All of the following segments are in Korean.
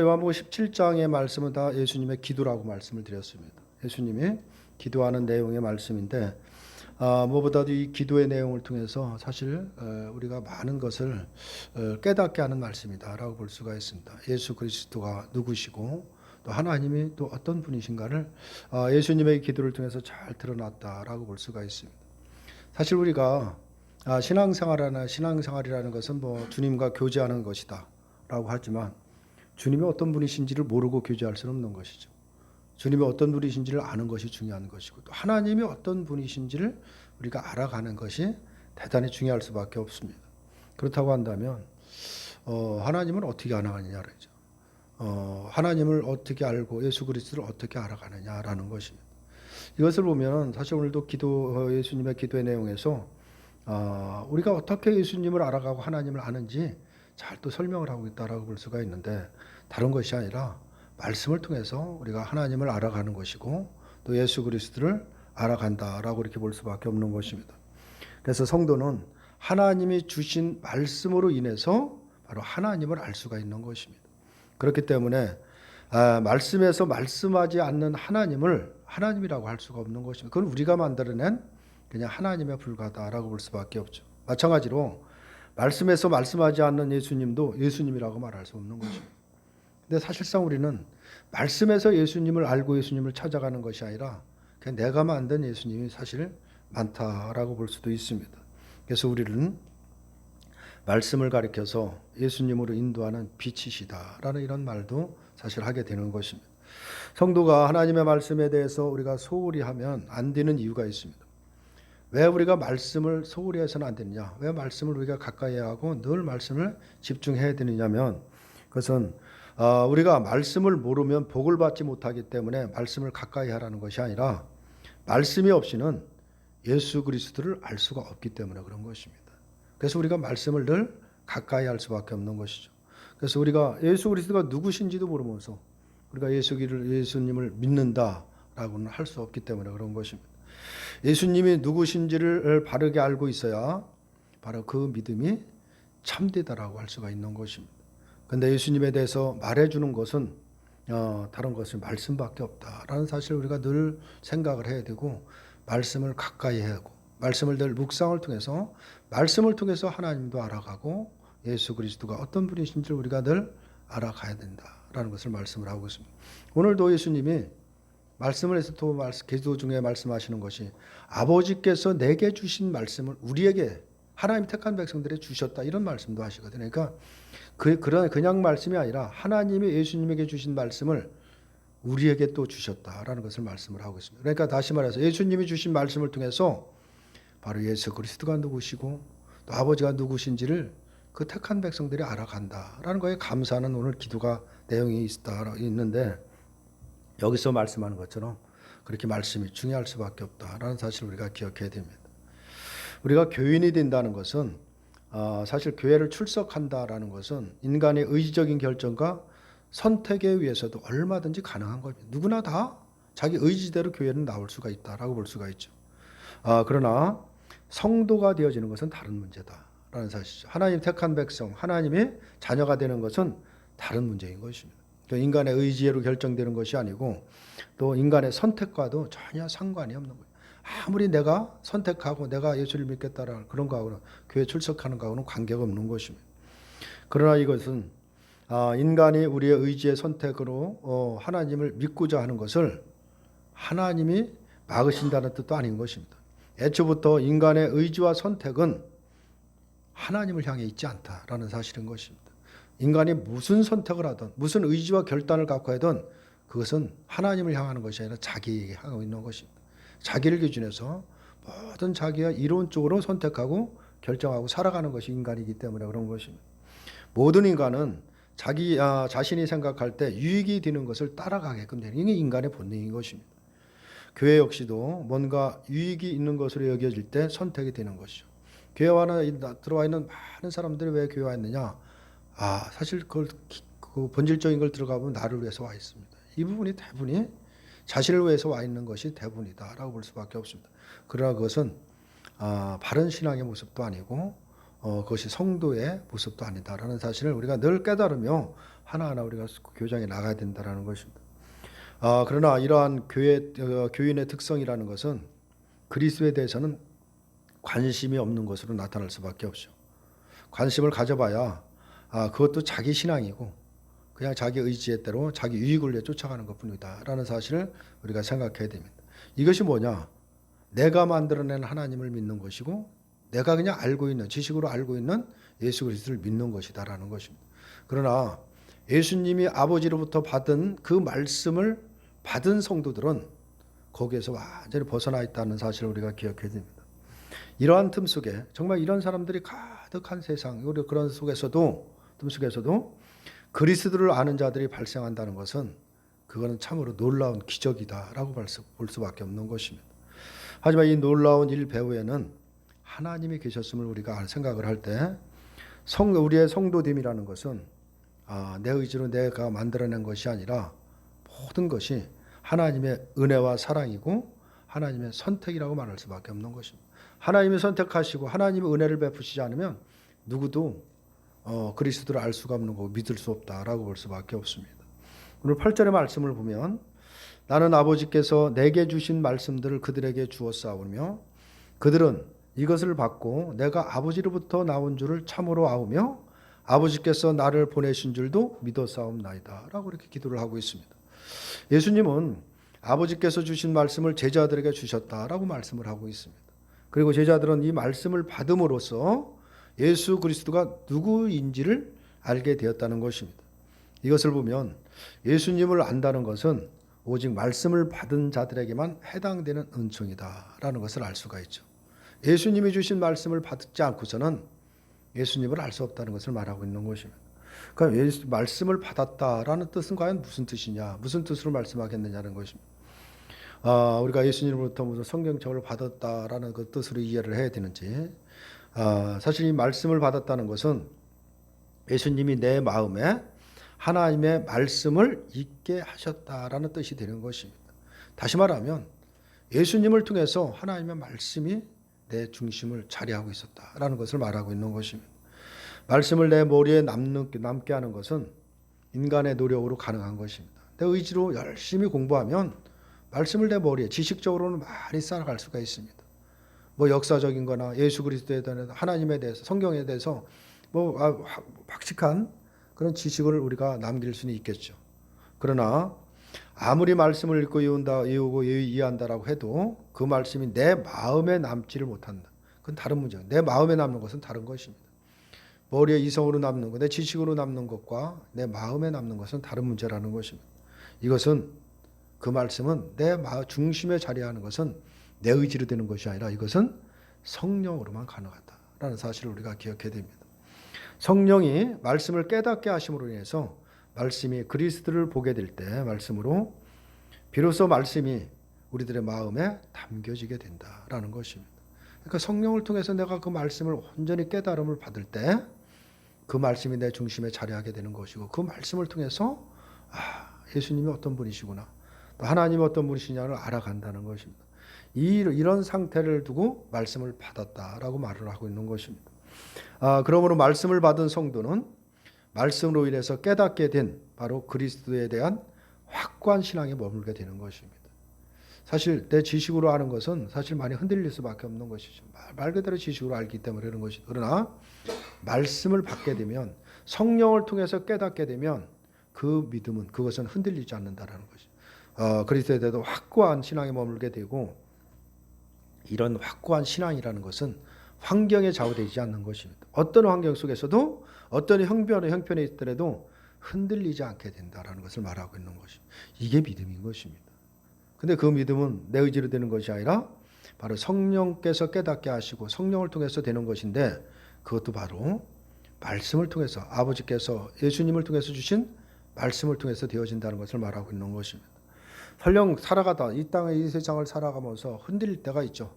요한복음 17장의 말씀은 다 예수님의 기도라고 말씀을 드렸습니다. 예수님이 기도하는 내용의 말씀인데 무엇보다도 이 기도의 내용을 통해서 사실 우리가 많은 것을 깨닫게 하는 말씀이다라고 볼 수가 있습니다. 예수 그리스도가 누구시고 또 하나님이 또 어떤 분이신가를 예수님의 기도를 통해서 잘 드러났다라고 볼 수가 있습니다. 사실 우리가 신앙생활이라는 것은 뭐 주님과 교제하는 것이다라고 하지만 주님이 어떤 분이신지를 모르고 교제할 수는 없는 것이죠. 주님이 어떤 분이신지를 아는 것이 중요한 것이고 또 하나님이 어떤 분이신지를 우리가 알아가는 것이 대단히 중요할 수밖에 없습니다. 그렇다고 한다면 하나님을 어떻게 알아가느냐 그러죠. 하나님을 어떻게 알고 예수 그리스도를 어떻게 알아가느냐라는 것입니다. 이것을 보면 사실 오늘도 예수님의 기도의 내용에서 우리가 어떻게 예수님을 알아가고 하나님을 아는지 잘 또 설명을 하고 있다라고 볼 수가 있는데 다른 것이 아니라 말씀을 통해서 우리가 하나님을 알아가는 것이고 또 예수 그리스도를 알아간다라고 이렇게 볼 수밖에 없는 것입니다. 그래서 성도는 하나님이 주신 말씀으로 인해서 바로 하나님을 알 수가 있는 것입니다. 그렇기 때문에 말씀에서 말씀하지 않는 하나님을 하나님이라고 할 수가 없는 것입니다. 그건 우리가 만들어낸 그냥 하나님에 불과하다라고 볼 수밖에 없죠. 마찬가지로 말씀에서 말씀하지 않는 예수님도 예수님이라고 말할 수 없는 것입니다. 근데 사실상 우리는 말씀에서 예수님을 알고 예수님을 찾아가는 것이 아니라 그냥 내가 만든 예수님이 사실 많다라고 볼 수도 있습니다. 그래서 우리는 말씀을 가리켜서 예수님으로 인도하는 빛이시다라는 이런 말도 사실 하게 되는 것입니다. 성도가 하나님의 말씀에 대해서 우리가 소홀히 하면 안 되는 이유가 있습니다. 왜 우리가 말씀을 소홀히 해서는 안 되느냐? 왜 말씀을 우리가 가까이 해야 하고 늘 말씀을 집중해야 되느냐면 그것은 우리가 말씀을 모르면 복을 받지 못하기 때문에 말씀을 가까이 하라는 것이 아니라 말씀이 없이는 예수 그리스도를 알 수가 없기 때문에 그런 것입니다. 그래서 우리가 말씀을 늘 가까이 할 수밖에 없는 것이죠. 그래서 우리가 예수 그리스도가 누구신지도 모르면서 우리가 예수님을 믿는다라고는 할 수 없기 때문에 그런 것입니다. 예수님이 누구신지를 바르게 알고 있어야 바로 그 믿음이 참되다라고 할 수가 있는 것입니다. 그런데 예수님에 대해서 말해주는 것은 다른 것은 말씀밖에 없다라는 사실을 우리가 늘 생각을 해야 되고 말씀을 가까이 해야 하고 말씀을 늘 묵상을 통해서 말씀을 통해서 하나님도 알아가고 예수 그리스도가 어떤 분이신지를 우리가 늘 알아가야 된다라는 것을 말씀을 하고 있습니다. 오늘도 예수님이 말씀을 해서 또 기도 중에 말씀하시는 것이 아버지께서 내게 주신 말씀을 우리에게 하나님 택한 백성들에게 주셨다 이런 말씀도 하시거든요. 그러니까 그냥 말씀이 아니라 하나님이 예수님에게 주신 말씀을 우리에게 또 주셨다라는 것을 말씀을 하고 있습니다. 그러니까 다시 말해서 예수님이 주신 말씀을 통해서 바로 예수 그리스도가 누구시고 또 아버지가 누구신지를 그 택한 백성들이 알아간다라는 거에 감사하는 오늘 기도가 내용이 있는데 여기서 말씀하는 것처럼 그렇게 말씀이 중요할 수밖에 없다라는 사실을 우리가 기억해야 됩니다. 우리가 교인이 된다는 것은 사실 교회를 출석한다라는 것은 인간의 의지적인 결정과 선택에 의해서도 얼마든지 가능한 겁니다. 누구나 다 자기 의지대로 교회는 나올 수가 있다라고 볼 수가 있죠. 그러나 성도가 되어지는 것은 다른 문제다라는 사실이죠. 하나님 택한 백성, 하나님의 자녀가 되는 것은 다른 문제인 것입니다. 인간의 의지로 결정되는 것이 아니고 또 인간의 선택과도 전혀 상관이 없는 거예요. 아무리 내가 선택하고 내가 예수를 믿겠다라는 그런 거하고는 교회 출석하는 거하고는 관계가 없는 것입니다. 그러나 이것은 인간이 우리의 의지의 선택으로 하나님을 믿고자 하는 것을 하나님이 막으신다는 뜻도 아닌 것입니다. 애초부터 인간의 의지와 선택은 하나님을 향해 있지 않다라는 사실인 것입니다. 인간이 무슨 선택을 하든 무슨 의지와 결단을 갖고 하든 그것은 하나님을 향하는 것이 아니라 자기에게 하고 있는 것입니다. 자기를 기준해서 모든 자기가 이론적으로 선택하고 결정하고 살아가는 것이 인간이기 때문에 그런 것입니다. 모든 인간은 자신이 생각할 때 유익이 되는 것을 따라가게끔 되는 게 인간의 본능인 것입니다. 교회 역시도 뭔가 유익이 있는 것으로 여겨질 때 선택이 되는 것이죠. 교회 들어와 있는 많은 사람들이 왜 교회 왔느냐? 사실 그 본질적인 걸 들어가 보면 나를 위해서 와 있습니다. 이 부분이 대부분이 자신을 위해서 와 있는 것이 대부분이다라고 볼 수밖에 없습니다. 그러나 그것은 바른 신앙의 모습도 아니고 그것이 성도의 모습도 아니다라는 사실을 우리가 늘 깨달으며 하나하나 우리가 교장에 나가야 된다라는 것입니다. 그러나 이러한 교인의 특성이라는 것은 그리스도에 대해서는 관심이 없는 것으로 나타날 수밖에 없죠. 관심을 가져봐야 그것도 자기 신앙이고 그냥 자기 의지에 대로 자기 유익을 위해 쫓아가는 것뿐이다라는 사실을 우리가 생각해야 됩니다. 이것이 뭐냐? 내가 만들어낸 하나님을 믿는 것이고 내가 그냥 알고 있는 지식으로 알고 있는 예수 그리스도를 믿는 것이다라는 것입니다. 그러나 예수님이 아버지로부터 받은 그 말씀을 받은 성도들은 거기에서 완전히 벗어나 있다는 사실을 우리가 기억해야 됩니다. 이러한 틈 속에 정말 이런 사람들이 가득한 세상, 우리 그런 틈 속에서도 그리스도를 아는 자들이 발생한다는 것은 그거는 참으로 놀라운 기적이다라고 볼 수밖에 없는 것입니다. 하지만 이 놀라운 일 배후에는 하나님이 계셨음을 우리가 생각을 할 때 우리의 성도됨이라는 것은 내 의지로 내가 만들어낸 것이 아니라 모든 것이 하나님의 은혜와 사랑이고 하나님의 선택이라고 말할 수밖에 없는 것입니다. 하나님이 선택하시고 하나님의 은혜를 베푸시지 않으면 누구도 그리스도를 알 수가 없는 거고 믿을 수 없다라고 볼 수밖에 없습니다. 오늘 8절의 말씀을 보면 나는 아버지께서 내게 주신 말씀들을 그들에게 주었사오며 그들은 이것을 받고 내가 아버지로부터 나온 줄을 참으로 아우며 아버지께서 나를 보내신 줄도 믿었사옵나이다 라고 이렇게 기도를 하고 있습니다. 예수님은 아버지께서 주신 말씀을 제자들에게 주셨다라고 말씀을 하고 있습니다. 그리고 제자들은 이 말씀을 받음으로써 예수 그리스도가 누구인지를 알게 되었다는 것입니다. 이것을 보면 예수님을 안다는 것은 오직 말씀을 받은 자들에게만 해당되는 은총이다라는 것을 알 수가 있죠. 예수님이 주신 말씀을 받지 않고서는 예수님을 알 수 없다는 것을 말하고 있는 것입니다. 그럼 말씀을 받았다라는 뜻은 과연 무슨 뜻이냐, 무슨 뜻으로 말씀하겠느냐는 것입니다. 우리가 예수님으로부터 무슨 성경책을 받았다라는 그 뜻으로 이해를 해야 되는지, 사실 이 말씀을 받았다는 것은 예수님이 내 마음에 하나님의 말씀을 있게 하셨다라는 뜻이 되는 것입니다. 다시 말하면 예수님을 통해서 하나님의 말씀이 내 중심을 자리하고 있었다라는 것을 말하고 있는 것입니다. 말씀을 내 머리에 남게 하는 것은 인간의 노력으로 가능한 것입니다. 내 의지로 열심히 공부하면 말씀을 내 머리에 지식적으로는 많이 쌓아갈 수가 있습니다. 뭐 역사적인 거나 예수 그리스도에 대해서 하나님에 대해서 성경에 대해서 박식한 그런 지식을 우리가 남길 수는 있겠죠. 그러나 아무리 말씀을 읽고 이해하고 이해한다라고 해도 그 말씀이 내 마음에 남지를 못한다. 그건 다른 문제예요. 내 마음에 남는 것은 다른 것입니다. 머리에 이성으로 남는 것, 내 지식으로 남는 것과 내 마음에 남는 것은 다른 문제라는 것입니다. 이것은 그 말씀은 내 중심에 자리하는 것은 내 의지로 되는 것이 아니라 이것은 성령으로만 가능하다라는 사실을 우리가 기억해야 됩니다. 성령이 말씀을 깨닫게 하심으로 인해서 말씀이 그리스도를 보게 될 때 말씀으로 비로소 말씀이 우리들의 마음에 담겨지게 된다라는 것입니다. 그러니까 성령을 통해서 내가 그 말씀을 온전히 깨달음을 받을 때 그 말씀이 내 중심에 자리하게 되는 것이고 그 말씀을 통해서 예수님이 어떤 분이시구나, 또 하나님이 어떤 분이시냐를 알아간다는 것입니다. 이런 상태를 두고 말씀을 받았다라고 말을 하고 있는 것입니다. 그러므로 말씀을 받은 성도는 말씀으로 인해서 깨닫게 된 바로 그리스도에 대한 확고한 신앙에 머물게 되는 것입니다. 사실 내 지식으로 아는 것은 사실 많이 흔들릴 수밖에 없는 것이죠. 말 그대로 지식으로 알기 때문에 그런 것이죠. 그러나 말씀을 받게 되면 성령을 통해서 깨닫게 되면 그 믿음은 그것은 흔들리지 않는다라는 것이죠. 그리스도에 대해서 확고한 신앙에 머물게 되고 이런 확고한 신앙이라는 것은 환경에 좌우되지 않는 것입니다. 어떤 환경 속에서도 어떤 형편에 있더라도 흔들리지 않게 된다라는 것을 말하고 있는 것입니다. 이게 믿음인 것입니다. 근데 그 믿음은 내 의지로 되는 것이 아니라 바로 성령께서 깨닫게 하시고 성령을 통해서 되는 것인데 그것도 바로 말씀을 통해서 아버지께서 예수님을 통해서 주신 말씀을 통해서 되어진다는 것을 말하고 있는 것입니다. 설령 살아가다 이 땅에 이 세상을 살아가면서 흔들릴 때가 있죠.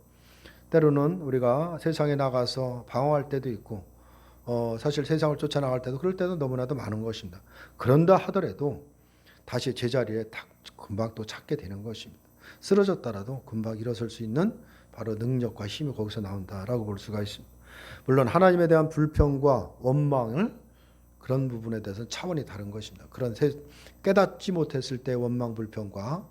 때로는 우리가 세상에 나가서 방황할 때도 있고 사실 세상을 쫓아나갈 때도 그럴 때도 너무나도 많은 것입니다. 그런다 하더라도 다시 제자리에 금방 또 찾게 되는 것입니다. 쓰러졌더라도 금방 일어설 수 있는 바로 능력과 힘이 거기서 나온다라고 볼 수가 있습니다. 물론 하나님에 대한 불평과 원망을 그런 부분에 대해서는 차원이 다른 것입니다. 그런 깨닫지 못했을 때 원망 불평과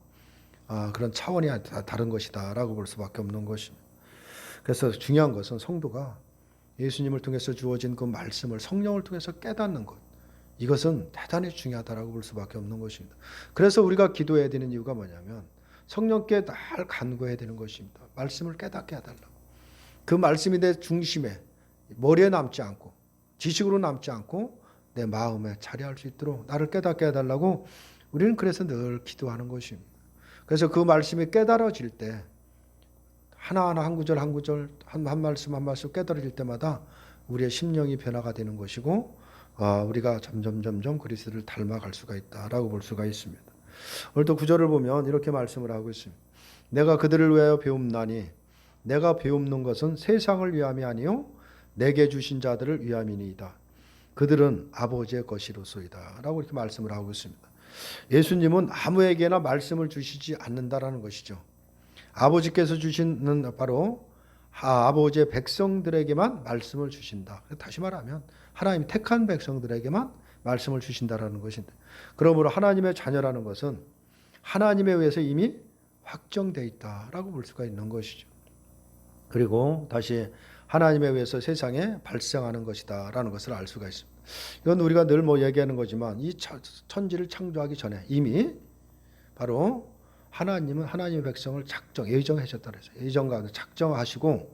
그런 차원이 다른 것이다라고 볼 수밖에 없는 것입니다. 그래서 중요한 것은 성도가 예수님을 통해서 주어진 그 말씀을 성령을 통해서 깨닫는 것, 이것은 대단히 중요하다라고 볼 수밖에 없는 것입니다. 그래서 우리가 기도해야 되는 이유가 뭐냐면 성령께 날 간구해야 되는 것입니다. 말씀을 깨닫게 해달라고. 그 말씀이 내 중심에, 머리에 남지 않고 지식으로 남지 않고 내 마음에 자리할 수 있도록 나를 깨닫게 해달라고 우리는 그래서 늘 기도하는 것입니다. 그래서 그 말씀이 깨달아질 때 하나하나 한 구절 한 구절 한 말씀 한 말씀 깨달아질 때마다 우리의 심령이 변화가 되는 것이고 우리가 점점 그리스도를 닮아갈 수가 있다라고 볼 수가 있습니다. 오늘도 구절을 보면 이렇게 말씀을 하고 있습니다. 내가 그들을 위하여 배움나니 내가 배움는 것은 세상을 위함이 아니요 내게 주신 자들을 위함이니이다. 그들은 아버지의 것이로소이다 라고 이렇게 말씀을 하고 있습니다. 예수님은 아무에게나 말씀을 주시지 않는다라는 것이죠. 아버지께서 주시는 바로 아버지의 백성들에게만 말씀을 주신다. 다시 말하면 하나님 택한 백성들에게만 말씀을 주신다라는 것인데, 그러므로 하나님의 자녀라는 것은 하나님에 의해서 이미 확정되어 있다라고 볼 수가 있는 것이죠. 그리고 다시 하나님에 의해서 세상에 발생하는 것이다라는 것을 알 수가 있습니다. 이건 우리가 늘 얘기하는 거지만 이 천지를 창조하기 전에 이미 바로 하나님은 하나님의 백성을 예정하셨다 그래서 예정과 작정하시고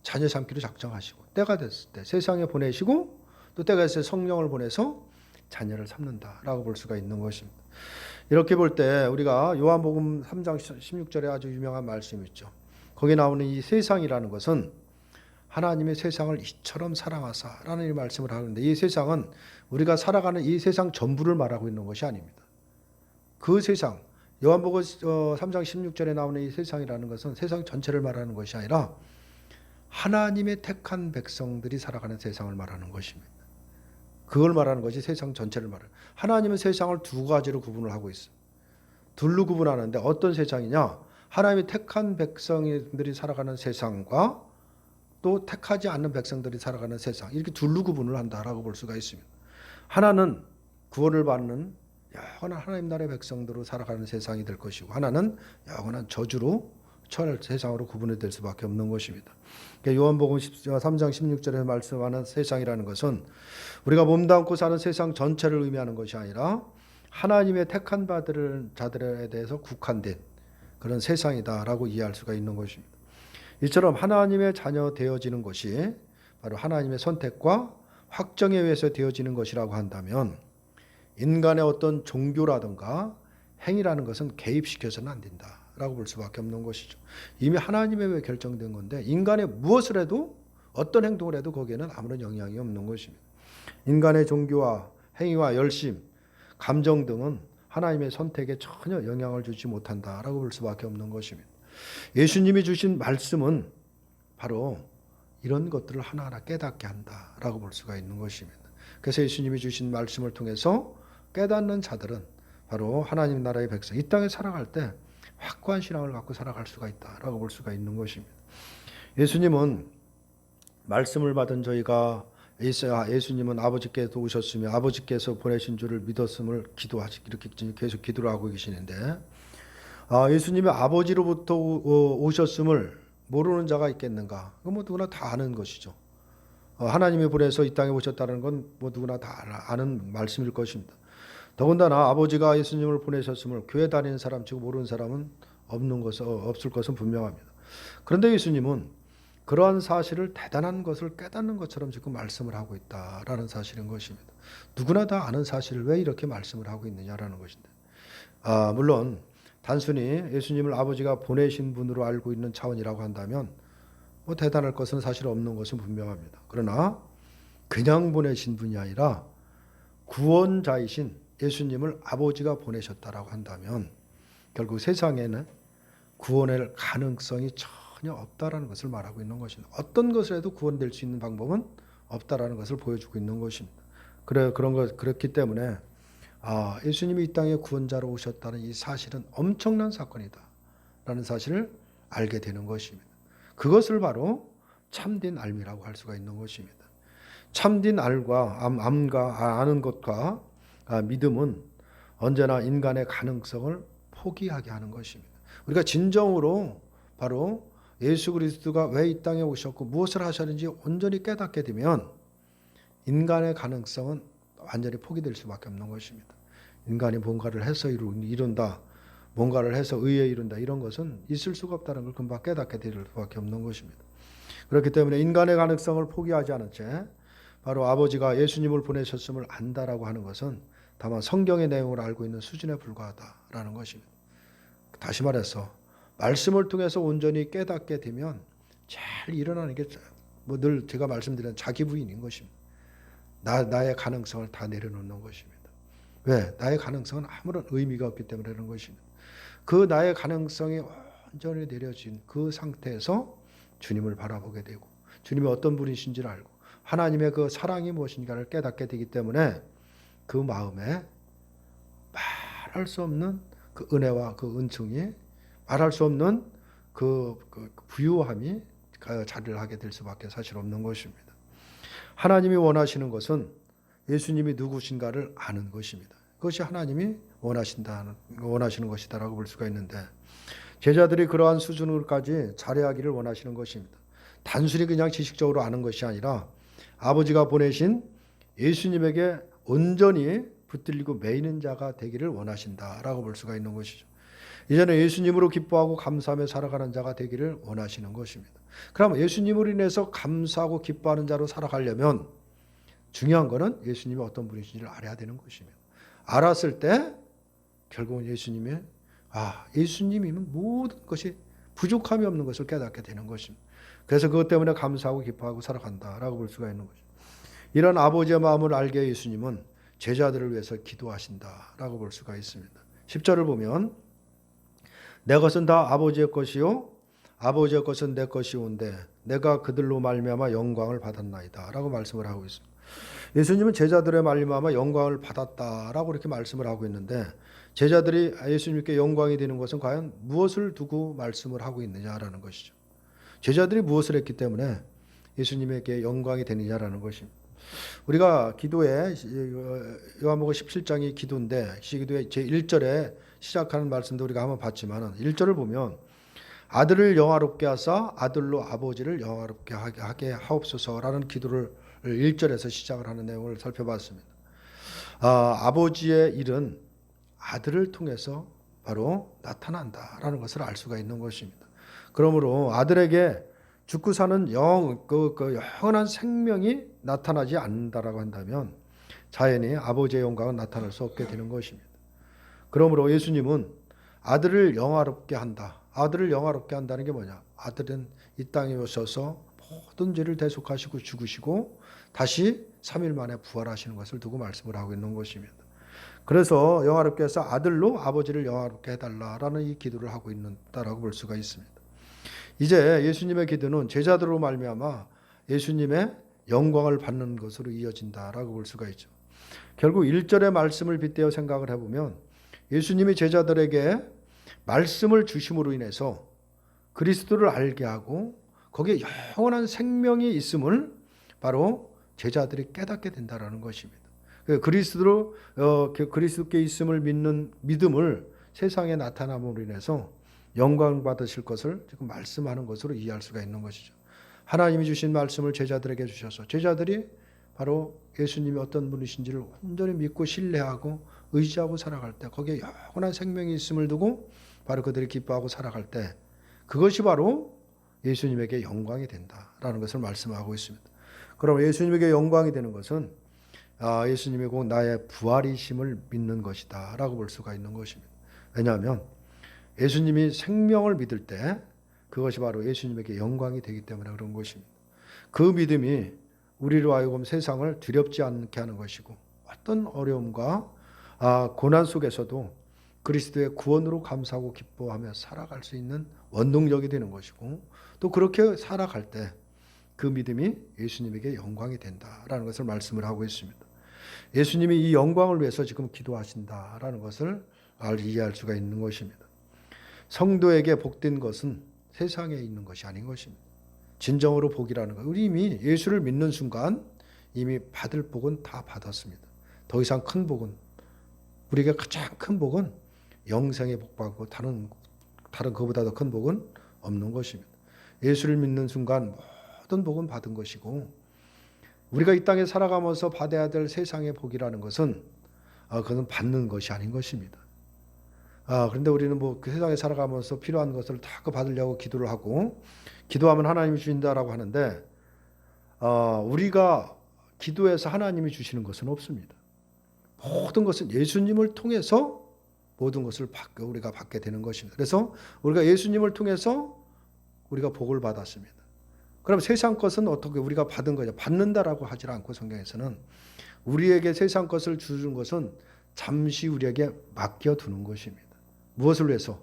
자녀 삼기로 작정하시고 때가 됐을 때 세상에 보내시고 또 때가 됐을 때 성령을 보내서 자녀를 삼는다라고 볼 수가 있는 것입니다. 이렇게 볼 때 우리가 요한복음 3장 16절에 아주 유명한 말씀이 있죠. 거기 나오는 이 세상이라는 것은 하나님의 세상을 이처럼 사랑하사라는 이 말씀을 하는데, 이 세상은 우리가 살아가는 이 세상 전부를 말하고 있는 것이 아닙니다. 그 세상, 요한복음 3장 16절에 나오는 이 세상이라는 것은 세상 전체를 말하는 것이 아니라 하나님의 택한 백성들이 살아가는 세상을 말하는 것입니다. 그걸 말하는 것이 세상 전체를 말해요. 하나님은 세상을 두 가지로 구분을 하고 있어요. 둘로 구분하는데 어떤 세상이냐? 하나님이 택한 백성들이 살아가는 세상과 또 택하지 않는 백성들이 살아가는 세상, 이렇게 둘로 구분을 한다라고 볼 수가 있습니다. 하나는 구원을 받는 영원한 하나님 나라의 백성들로 살아가는 세상이 될 것이고, 하나는 영원한 저주로 처할 세상으로 구분이 될 수밖에 없는 것입니다. 요한복음 3장 16절에 말씀하는 세상이라는 것은 우리가 몸담고 사는 세상 전체를 의미하는 것이 아니라 하나님의 택한 자들에 대해서 국한된 그런 세상이다라고 이해할 수가 있는 것입니다. 이처럼 하나님의 자녀 되어지는 것이 바로 하나님의 선택과 확정에 의해서 되어지는 것이라고 한다면 인간의 어떤 종교라든가 행위라는 것은 개입시켜서는 안 된다라고 볼 수밖에 없는 것이죠. 이미 하나님에 의해 결정된 건데 인간의 무엇을 해도 어떤 행동을 해도 거기에는 아무런 영향이 없는 것입니다. 인간의 종교와 행위와 열심, 감정 등은 하나님의 선택에 전혀 영향을 주지 못한다라고 볼 수밖에 없는 것입니다. 예수님이 주신 말씀은 바로 이런 것들을 하나하나 깨닫게 한다라고 볼 수가 있는 것입니다. 그래서 예수님이 주신 말씀을 통해서 깨닫는 자들은 바로 하나님 나라의 백성, 이 땅에 살아갈 때 확고한 신앙을 갖고 살아갈 수가 있다라고 볼 수가 있는 것입니다. 예수님은 말씀을 받은 저희가 예수님은 아버지께서 오셨으며 아버지께서 보내신 줄을 믿었음을 기도하시, 이렇게 계속 기도를 하고 계시는데, 예수님이 아버지로부터 오셨음을 모르는 자가 있겠는가? 그건 누구나 다 아는 것이죠. 하나님이 보내서 이 땅에 오셨다는 건 누구나 다 아는 말씀일 것입니다. 더군다나 아버지가 예수님을 보내셨음을 교회 다니는 사람 치고 모르는 사람은 없을 것은 분명합니다. 그런데 예수님은 그러한 사실을 대단한 것을 깨닫는 것처럼 지금 말씀을 하고 있다라는 사실인 것입니다. 누구나 다 아는 사실을 왜 이렇게 말씀을 하고 있느냐라는 것인데, 물론 단순히 예수님을 아버지가 보내신 분으로 알고 있는 차원이라고 한다면 대단할 것은 사실 없는 것은 분명합니다. 그러나 그냥 보내신 분이 아니라 구원자이신 예수님을 아버지가 보내셨다라고 한다면 결국 세상에는 구원할 가능성이 전혀 없다라는 것을 말하고 있는 것입니다. 어떤 것을 해도 구원될 수 있는 방법은 없다라는 것을 보여주고 있는 것입니다. 그렇기 때문에 예수님이 이 땅에 구원자로 오셨다는 이 사실은 엄청난 사건이다 라는 사실을 알게 되는 것입니다. 그것을 바로 참된 알미라고 할 수가 있는 것입니다. 참된 알과 암과 아는 것과 믿음은 언제나 인간의 가능성을 포기하게 하는 것입니다. 우리가 진정으로 바로 예수 그리스도가 왜 이 땅에 오셨고 무엇을 하셨는지 온전히 깨닫게 되면 인간의 가능성은 완전히 포기될 수밖에 없는 것입니다. 인간이 뭔가를 해서 이룬다, 뭔가를 해서 의에 이룬다, 이런 것은 있을 수가 없다는 걸 금방 깨닫게 될 수밖에 없는 것입니다. 그렇기 때문에 인간의 가능성을 포기하지 않은 채 바로 아버지가 예수님을 보내셨음을 안다라고 하는 것은 다만 성경의 내용을 알고 있는 수준에 불과하다라는 것입니다. 다시 말해서 말씀을 통해서 온전히 깨닫게 되면 잘 일어나는 게 뭐 늘 제가 말씀드린 자기 부인인 것입니다. 나의 가능성을 다 내려놓는 것입니다. 왜? 나의 가능성은 아무런 의미가 없기 때문에 그런 것입니다. 그 나의 가능성이 완전히 내려진 그 상태에서 주님을 바라보게 되고 주님이 어떤 분이신지를 알고 하나님의 그 사랑이 무엇인가를 깨닫게 되기 때문에 그 마음에 말할 수 없는 그 은혜와 그 은총이 말할 수 없는 그 부유함이 자리를 하게 될 수밖에 사실 없는 것입니다. 하나님이 원하시는 것은 예수님이 누구신가를 아는 것입니다. 그것이 하나님이 원하시는 것이다라고 볼 수가 있는데 제자들이 그러한 수준으로까지 잘해야기를 원하시는 것입니다. 단순히 그냥 지식적으로 아는 것이 아니라 아버지가 보내신 예수님에게 온전히 붙들리고 매이는 자가 되기를 원하신다라고 볼 수가 있는 것이죠. 이제는 예수님으로 기뻐하고 감사하며 살아가는 자가 되기를 원하시는 것입니다. 그럼 예수님으로 인해서 감사하고 기뻐하는 자로 살아가려면 중요한 것은 예수님이 어떤 분이신지를 알아야 되는 것입니다. 알았을 때 결국은 예수님이면 모든 것이 부족함이 없는 것을 깨닫게 되는 것입니다. 그래서 그것 때문에 감사하고 기뻐하고 살아간다라고 볼 수가 있는 것입니다. 이런 아버지의 마음을 알게 예수님은 제자들을 위해서 기도하신다라고 볼 수가 있습니다. 10절을 보면 내 것은 다 아버지의 것이요 아버지의 것은 내 것이온데 내가 그들로 말미암아 영광을 받았나이다 라고 말씀을 하고 있습니다. 예수님은 제자들의 말미암아 영광을 받았다라고 이렇게 말씀을 하고 있는데 제자들이 예수님께 영광이 되는 것은 과연 무엇을 두고 말씀을 하고 있느냐라는 것이죠. 제자들이 무엇을 했기 때문에 예수님에게 영광이 되느냐라는 것입니다. 우리가 기도에 요한복음 17장이 기도인데 기도의 제1절에 시작하는 말씀도 우리가 한번 봤지만 1절을 보면 아들을 영화롭게 하사 아들로 아버지를 영화롭게 하게 하옵소서라는 기도를 1절에서 시작을 하는 내용을 살펴봤습니다. 아버지의 일은 아들을 통해서 바로 나타난다라는 것을 알 수가 있는 것입니다. 그러므로 아들에게 죽고 사는 영원한 생명이 나타나지 않는다라고 한다면 자연히 아버지의 영광은 나타날 수 없게 되는 것입니다. 그러므로 예수님은 아들을 영화롭게 한다. 아들을 영화롭게 한다는 게 뭐냐? 아들은 이 땅에 오셔서 모든 죄를 대속하시고 죽으시고 다시 3일 만에 부활하시는 것을 두고 말씀을 하고 있는 것입니다. 그래서 영화롭게 해서 아들로 아버지를 영화롭게 해달라라는 이 기도를 하고 있다라고 볼 수가 있습니다. 이제 예수님의 기도는 제자들로 말미암아 예수님의 영광을 받는 것으로 이어진다라고 볼 수가 있죠. 결국 1절의 말씀을 빗대어 생각을 해보면 예수님이 제자들에게 말씀을 주심으로 인해서 그리스도를 알게 하고 거기에 영원한 생명이 있음을 바로 제자들이 깨닫게 된다라는 것입니다. 그리스도께 있음을 믿는 믿음을 세상에 나타남으로 인해서 영광 받으실 것을 지금 말씀하는 것으로 이해할 수가 있는 것이죠. 하나님이 주신 말씀을 제자들에게 주셔서 제자들이 바로 예수님이 어떤 분이신지를 온전히 믿고 신뢰하고 의지하고 살아갈 때 거기에 영원한 생명이 있음을 두고 바로 그들이 기뻐하고 살아갈 때 그것이 바로 예수님에게 영광이 된다라는 것을 말씀하고 있습니다. 그럼 예수님에게 영광이 되는 것은 예수님이 곧 나의 부활이심을 믿는 것이다 라고 볼 수가 있는 것입니다. 왜냐하면 예수님이 생명을 믿을 때 그것이 바로 예수님에게 영광이 되기 때문에 그런 것입니다. 그 믿음이 우리로 하여금 세상을 두렵지 않게 하는 것이고 어떤 어려움과 고난 속에서도 그리스도의 구원으로 감사하고 기뻐하며 살아갈 수 있는 원동력이 되는 것이고 또 그렇게 살아갈 때 그 믿음이 예수님에게 영광이 된다라는 것을 말씀을 하고 있습니다. 예수님이 이 영광을 위해서 지금 기도하신다라는 것을 이해할 수가 있는 것입니다. 성도에게 복된 것은 세상에 있는 것이 아닌 것입니다. 진정으로 복이라는 것. 우리 이미 예수를 믿는 순간 이미 받을 복은 다 받았습니다. 더 이상 큰 복은, 우리에게 가장 큰 복은 영생의 복받고 다른 그보다 더 큰 복은 없는 것입니다. 예수를 믿는 순간 모든 복은 받은 것이고, 우리가 이 땅에 살아가면서 받아야 될 세상의 복이라는 것은 그것은 받는 것이 아닌 것입니다. 그런데 우리는 그 세상에 살아가면서 필요한 것을 다 받으려고 기도를 하고, 기도하면 하나님이 주신다라고 하는데, 우리가 기도해서 하나님이 주시는 것은 없습니다. 모든 것은 예수님을 통해서 모든 것을 우리가 받게 되는 것입니다. 그래서 우리가 예수님을 통해서 우리가 복을 받았습니다. 그럼 세상 것은 어떻게 우리가 받은 거냐? 받는다라고 하지 않고 성경에서는 우리에게 세상 것을 주는 것은 잠시 우리에게 맡겨두는 것입니다. 무엇을 위해서?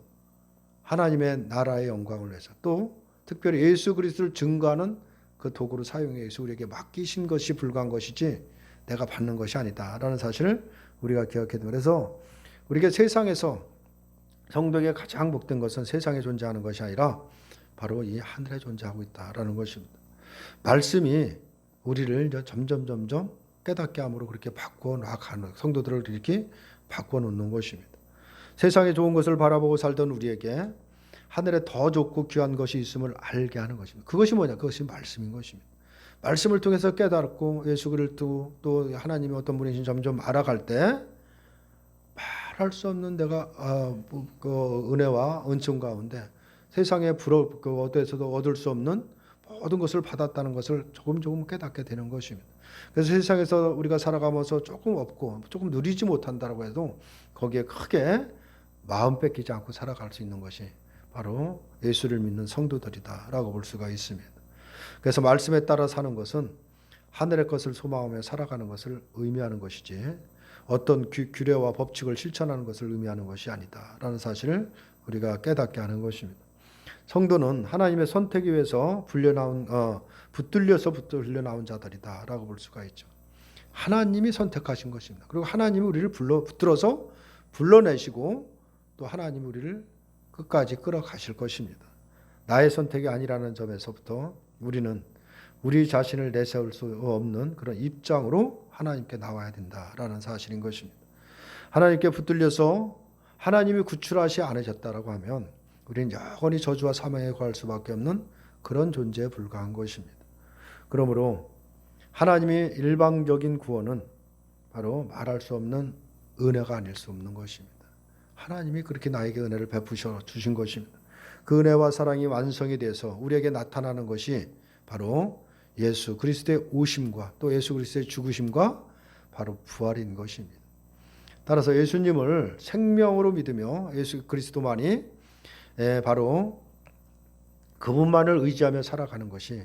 하나님의 나라의 영광을 위해서, 또 특별히 예수 그리스도를 증거하는 그 도구로 사용해서 우리에게 맡기신 것이 불과한 것이지 내가 받는 것이 아니다라는 사실을 우리가 기억해야 됩니다. 그래서 우리가 세상에서 성도에게 가장 복된 것은 세상에 존재하는 것이 아니라 바로 이 하늘에 존재하고 있다라는 것입니다. 말씀이 우리를 점점 깨닫게 함으로 그렇게 바꾸어 나가는, 성도들을 이렇게 바꾸어 놓는 것입니다. 세상에 좋은 것을 바라보고 살던 우리에게 하늘에 더 좋고 귀한 것이 있음을 알게 하는 것입니다. 그것이 뭐냐? 그것이 말씀인 것입니다. 말씀을 통해서 깨닫고 예수 그리스도 또 하나님이 어떤 분이신지 점점 알아갈 때 말할 수 없는 내가 그 은혜와 은총 가운데 세상에 어디에서도 얻을 수 없는 모든 것을 받았다는 것을 조금 깨닫게 되는 것입니다. 그래서 세상에서 우리가 살아가면서 조금 없고 조금 누리지 못한다고 해도 거기에 크게 마음 뺏기지 않고 살아갈 수 있는 것이 바로 예수를 믿는 성도들이다라고 볼 수가 있습니다. 그래서 말씀에 따라 사는 것은 하늘의 것을 소망하며 살아가는 것을 의미하는 것이지 어떤 규례와 법칙을 실천하는 것을 의미하는 것이 아니다라는 사실을 우리가 깨닫게 하는 것입니다. 성도는 하나님의 선택에 의해서 붙들려서 나온 자들이다라고 볼 수가 있죠. 하나님이 선택하신 것입니다. 그리고 하나님이 우리를 붙들어서 불러내시고 또 하나님이 우리를 끝까지 끌어가실 것입니다. 나의 선택이 아니라는 점에서부터 우리는 우리 자신을 내세울 수 없는 그런 입장으로 하나님께 나와야 된다라는 사실인 것입니다. 하나님께 붙들려서 하나님이 구출하시 않으셨다라고 하면 우리는 영원히 저주와 사망에 구할 수밖에 없는 그런 존재에 불과한 것입니다. 그러므로 하나님의 일방적인 구원은 바로 말할 수 없는 은혜가 아닐 수 없는 것입니다. 하나님이 그렇게 나에게 은혜를 베푸셔 주신 것입니다. 그 은혜와 사랑이 완성이 돼서 우리에게 나타나는 것이 바로 예수 그리스도의 오심과 또 예수 그리스도의 죽으심과 바로 부활인 것입니다. 따라서 예수님을 생명으로 믿으며 예수 그리스도만이 바로 그분만을 의지하며 살아가는 것이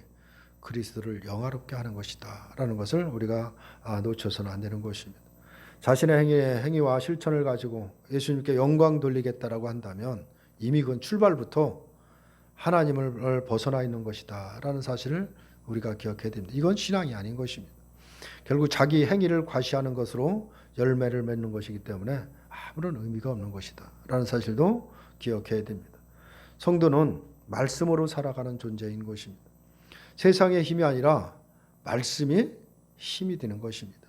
그리스도를 영화롭게 하는 것이다 라는 것을 우리가 놓쳐서는 안 되는 것입니다. 자신의 행위와 실천을 가지고 예수님께 영광 돌리겠다라고 한다면 이미 그건 출발부터 하나님을 벗어나 있는 것이다 라는 사실을 우리가 기억해야 됩니다. 이건 신앙이 아닌 것입니다. 결국 자기 행위를 과시하는 것으로 열매를 맺는 것이기 때문에 아무런 의미가 없는 것이다 라는 사실도 기억해야 됩니다. 성도는 말씀으로 살아가는 존재인 것입니다. 세상의 힘이 아니라 말씀이 힘이 되는 것입니다.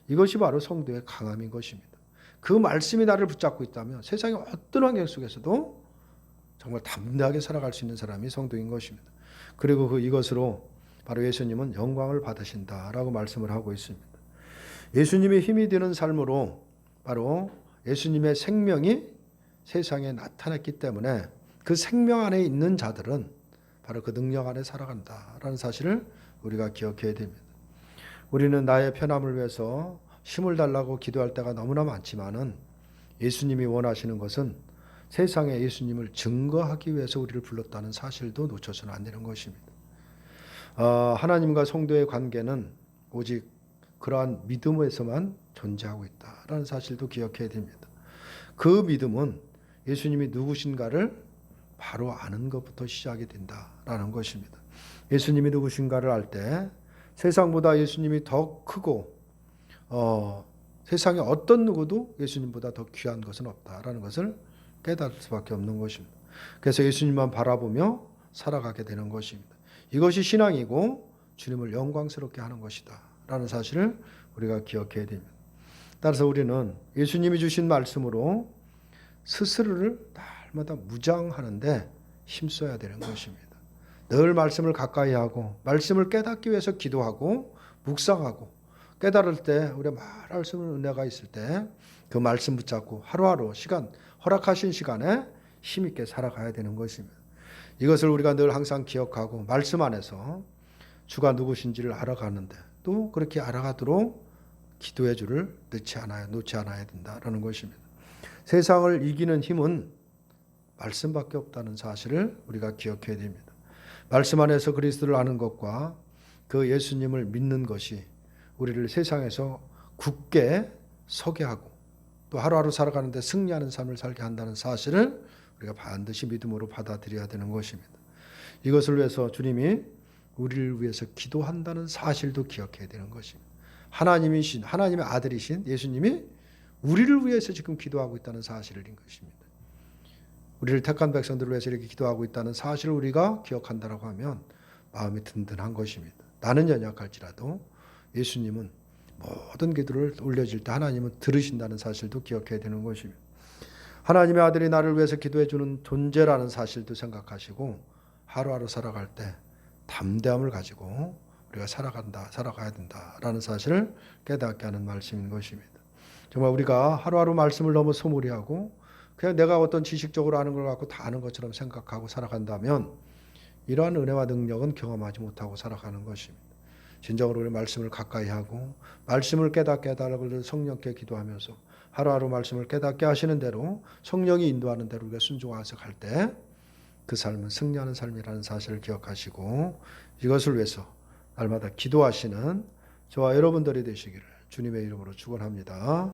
이것이 바로 성도의 강함인 것입니다. 그 말씀이 나를 붙잡고 있다면 세상의 어떤 환경 속에서도 정말 담대하게 살아갈 수 있는 사람이 성도인 것입니다. 그리고 이것으로 바로 예수님은 영광을 받으신다라고 말씀을 하고 있습니다. 예수님의 힘이 되는 삶으로 바로 예수님의 생명이 세상에 나타났기 때문에 그 생명 안에 있는 자들은 바로 그 능력 안에 살아간다라는 사실을 우리가 기억해야 됩니다. 우리는 나의 편함을 위해서 힘을 달라고 기도할 때가 너무나 많지만은 예수님이 원하시는 것은 세상에 예수님을 증거하기 위해서 우리를 불렀다는 사실도 놓쳐서는 안 되는 것입니다. 하나님과 성도의 관계는 오직 그러한 믿음에서만 존재하고 있다라는 사실도 기억해야 됩니다. 그 믿음은 예수님이 누구신가를 바로 아는 것부터 시작이 된다라는 것입니다. 예수님이 누구신가를 알 때 세상보다 예수님이 더 크고 세상에 어떤 누구도 예수님보다 더 귀한 것은 없다라는 것을 깨달을 수밖에 없는 것입니다. 그래서 예수님만 바라보며 살아가게 되는 것입니다. 이것이 신앙이고 주님을 영광스럽게 하는 것이다 라는 사실을 우리가 기억해야 됩니다. 따라서 우리는 예수님이 주신 말씀으로 스스로를 날마다 무장하는데 힘써야 되는 것입니다. 늘 말씀을 가까이 하고 말씀을 깨닫기 위해서 기도하고 묵상하고 깨달을 때 우리가 말할 수 없는 은혜가 있을 때 그 말씀 붙잡고 하루하루 시간 허락하신 시간에 힘있게 살아가야 되는 것입니다. 이것을 우리가 늘 항상 기억하고 말씀 안에서 주가 누구신지를 알아가는데 또 그렇게 알아가도록 기도의 줄을 놓지 않아야 된다라는 것입니다. 세상을 이기는 힘은 말씀밖에 없다는 사실을 우리가 기억해야 됩니다. 말씀 안에서 그리스도를 아는 것과 그 예수님을 믿는 것이 우리를 세상에서 굳게 서게 하고 또 하루하루 살아가는데 승리하는 삶을 살게 한다는 사실을 우리가 반드시 믿음으로 받아들여야 되는 것입니다. 이것을 위해서 주님이 우리를 위해서 기도한다는 사실도 기억해야 되는 것입니다. 하나님의 아들이신 예수님이 우리를 위해서 지금 기도하고 있다는 사실인 것입니다. 우리를 택한 백성들을 위해서 이렇게 기도하고 있다는 사실을 우리가 기억한다고 하면 마음이 든든한 것입니다. 나는 연약할지라도 예수님은 모든 기도를 올려질 때 하나님은 들으신다는 사실도 기억해야 되는 것입니다. 하나님의 아들이 나를 위해서 기도해 주는 존재라는 사실도 생각하시고 하루하루 살아갈 때 담대함을 가지고 우리가 살아가야 된다라는 사실을 깨닫게 하는 말씀인 것입니다. 정말 우리가 하루하루 말씀을 너무 소홀히 하고 그냥 내가 어떤 지식적으로 아는 걸 갖고 다 아는 것처럼 생각하고 살아간다면 이러한 은혜와 능력은 경험하지 못하고 살아가는 것입니다. 진정으로 우리 말씀을 가까이 하고 말씀을 깨닫게 해달라고 성령께 기도하면서 하루하루 말씀을 깨닫게 하시는 대로 성령이 인도하는 대로 우리가 순종해서 갈 때 그 삶은 승리하는 삶이라는 사실을 기억하시고 이것을 위해서 날마다 기도하시는 저와 여러분들이 되시기를 주님의 이름으로 축원합니다.